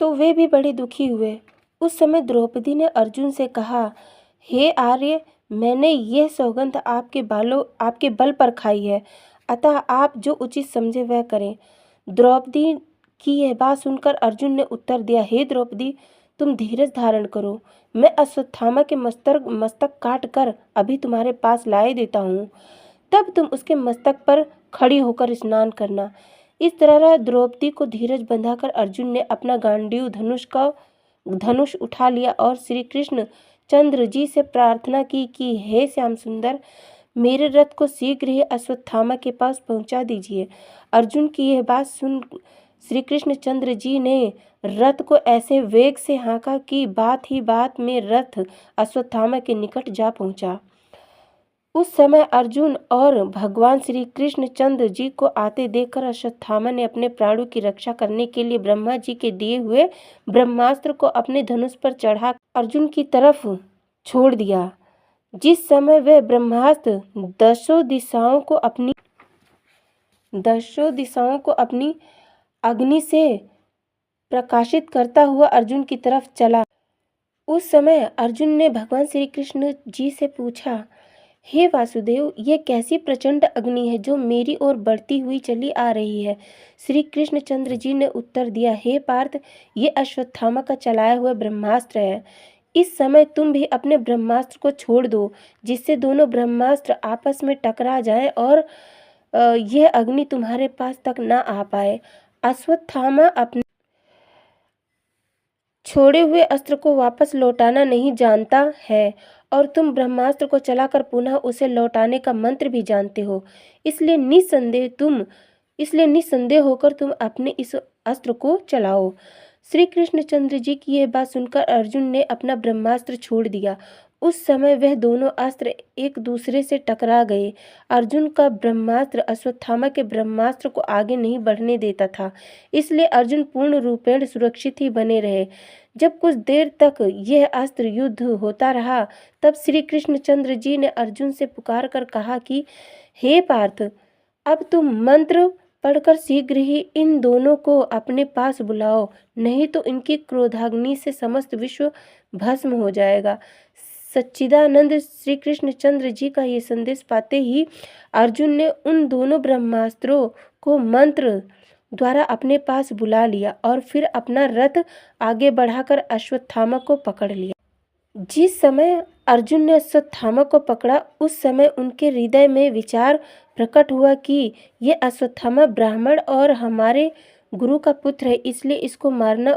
तो वे भी बड़े दुखी हुए। उस समय द्रौपदी ने अर्जुन से कहा, हे आर्य, मैंने यह सौगंध आपके बल पर खाई है, अतः आप जो उचित समझे वह करें। द्रौपदी की यह बात सुनकर अर्जुन ने उत्तर दिया, हे द्रौपदी, तुम धीरज धारण करो, मैं अश्वत्थामा के मस्तक काट कर अभी तुम्हारे पास लाए देता हूँ, तब तुम उसके मस्तक पर खड़ी होकर स्नान करना। इस तरह द्रौपदी को धीरज बंधाकर अर्जुन ने अपना गांडीव धनुष उठा लिया और श्री कृष्ण चंद्र जी से प्रार्थना की कि हे श्याम सुंदर, मेरे रथ को शीघ्र ही अश्वत्थामा के पास पहुंचा दीजिए। अर्जुन की यह बात सुन श्री कृष्ण चंद्र जी ने रथ को ऐसे वेग से हाँका कि बात ही बात में रथ अश्वत्थामा के निकट जा पहुंचा। उस समय अर्जुन और भगवान श्री कृष्ण चंद्र जी को आते देखकर अश्वत्थामा ने अपने प्राणों की रक्षा करने के लिए ब्रह्मा जी के दिए हुए ब्रह्मास्त्र को अपने धनुष पर चढ़ा अर्जुन की तरफ छोड़ दिया। जिस समय वह ब्रह्मास्त्र दसों दिशाओं को अपनी अग्नि से प्रकाशित करता हुआ अर्जुन की तरफ चला, उस समय अर्जुन ने भगवान श्री कृष्ण जी से पूछा, हे वासुदेव, ये कैसी प्रचंड अग्नि है जो मेरी ओर बढ़ती हुई चली आ रही है। श्री कृष्णचंद्र जी ने उत्तर दिया, हे पार्थ, ये अश्वत्थामा का चलाया हुआ ब्रह्मास्त्र है। इस समय तुम भी अपने ब्रह्मास्त्र को छोड़ दो, जिससे दोनों ब्रह्मास्त्र आपस में टकरा जाएं और यह अग्नि तुम्हारे पास तक ना आ पाए। अश्वत्थामा अपने छोड़े हुए अस्त्र को वापस लौटाना नहीं जानता है और तुम ब्रह्मास्त्र को चलाकर पुनः उसे लौटाने का मंत्र भी जानते हो। इसलिए निस्संदेह होकर तुम अपने इस अस्त्र को चलाओ। श्री कृष्णचंद्र जी की यह बात सुनकर अर्जुन ने अपना ब्रह्मास्त्र छोड़ दिया। उस समय वह दोनों अस्त्र एक दूसरे से टकरा गए। अर्जुन का ब्रह्मास्त्र अश्वत्थामा के ब्रह्मास्त्र को आगे नहीं बढ़ने देता था, इसलिए अर्जुन पूर्ण रूपेण सुरक्षित ही बने रहे। जब कुछ देर तक यह अस्त्र युद्ध होता रहा, तब श्री कृष्णचंद्र जी ने अर्जुन से पुकार कर कहा कि हे पार्थ, अब तुम मंत्र पढ़कर शीघ्र ही इन दोनों को अपने पास बुलाओ, नहीं तो इनकी क्रोधाग्नि से समस्त विश्व भस्म हो जाएगा। सच्चिदानंद श्री कृष्णचंद्र जी का ये संदेश पाते ही अर्जुन ने उन दोनों ब्रह्मास्त्रों को मंत्र द्वारा अपने पास बुला लिया और फिर अपना रथ आगे बढ़ाकर अश्वत्थामा को पकड़ लिया। जिस समय अर्जुन ने अश्वत्थामा को पकड़ा, उस समय उनके हृदय में विचार प्रकट हुआ कि यह अश्वत्थामा ब्राह्मण और हमारे गुरु का पुत्र है, इसलिए इसको मारना